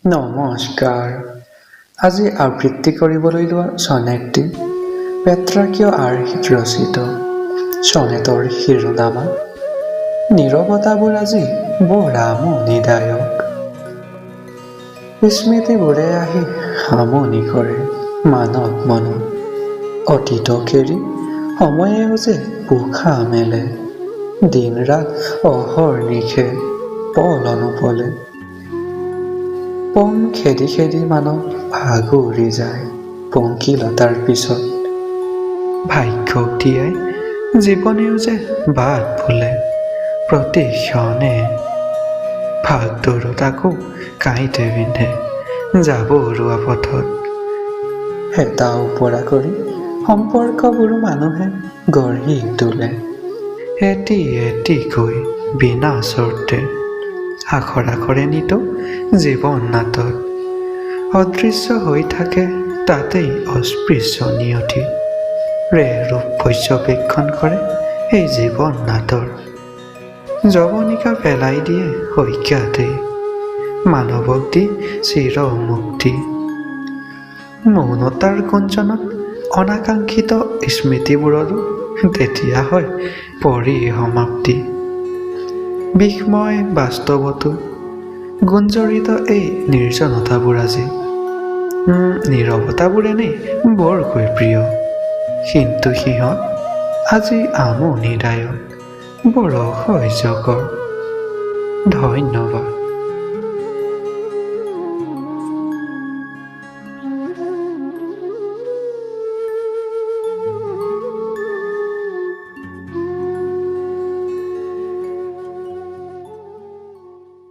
নমস্কাৰ। আজি আবৃত্তি কৰিবলৈ লোৱা চনেটটি পেট্ৰাকিয় আৰ্হিত ৰচিত। চনেটৰ শিৰোনামা নীৰৱতাবোৰ আজি বৰ আমনিদায়ক। স্মৃতিবোৰে আহি আমনি কৰে মানৱ মনত। অতীতক এৰি সময়েও যে পোখা মেলে, দিন ৰাত অহৰ্নিশে পল অনুপলে। পম খেদি খেদি মানৱ ভাগৰি যায় পংকিলতাৰ পিছত। ভাগ্যক দিয়াই জীৱনেও যে বাট ভুলে প্ৰতি ক্ষণে। ভাগদৌৰত আকৌ কাঁইতে বিন্ধে যাব ওলোৱা পথত। হেতা ওপৰা কৰি সম্পৰ্কবোৰো মানুহে গঢ়ি তোলে এটি এটিকৈ বিনা চৰ্তে। আখৰ আখৰে নিতো জীৱন নাটত অদৃশ্য হৈ থাকে তাতেই অস্পৃশ্য নিয়তি। ৰে ৰূপ পৰ্যবেক্ষণ কৰে এই জীৱন নাটৰ। যৱনিকা পেলাই দিয়ে অজ্ঞাতেই মানৱক দি চিৰ মুক্তি। মৌনতাৰ গুঞ্জনত অনাকাংক্ষিত স্মৃতিবোৰৰো তেতিয়া হয় পৰিসমাপ্তি। বিষময় বাস্তৱতো গুঞ্জৰিত এই নিৰ্জনতাবোৰ আজি। নীৰৱতাবোৰ এনেই বৰকৈ প্ৰিয়, কিন্তু সিহঁত আজি আমনিদায়ক, বৰ অসহ্যকৰ। ধন্যবাদ।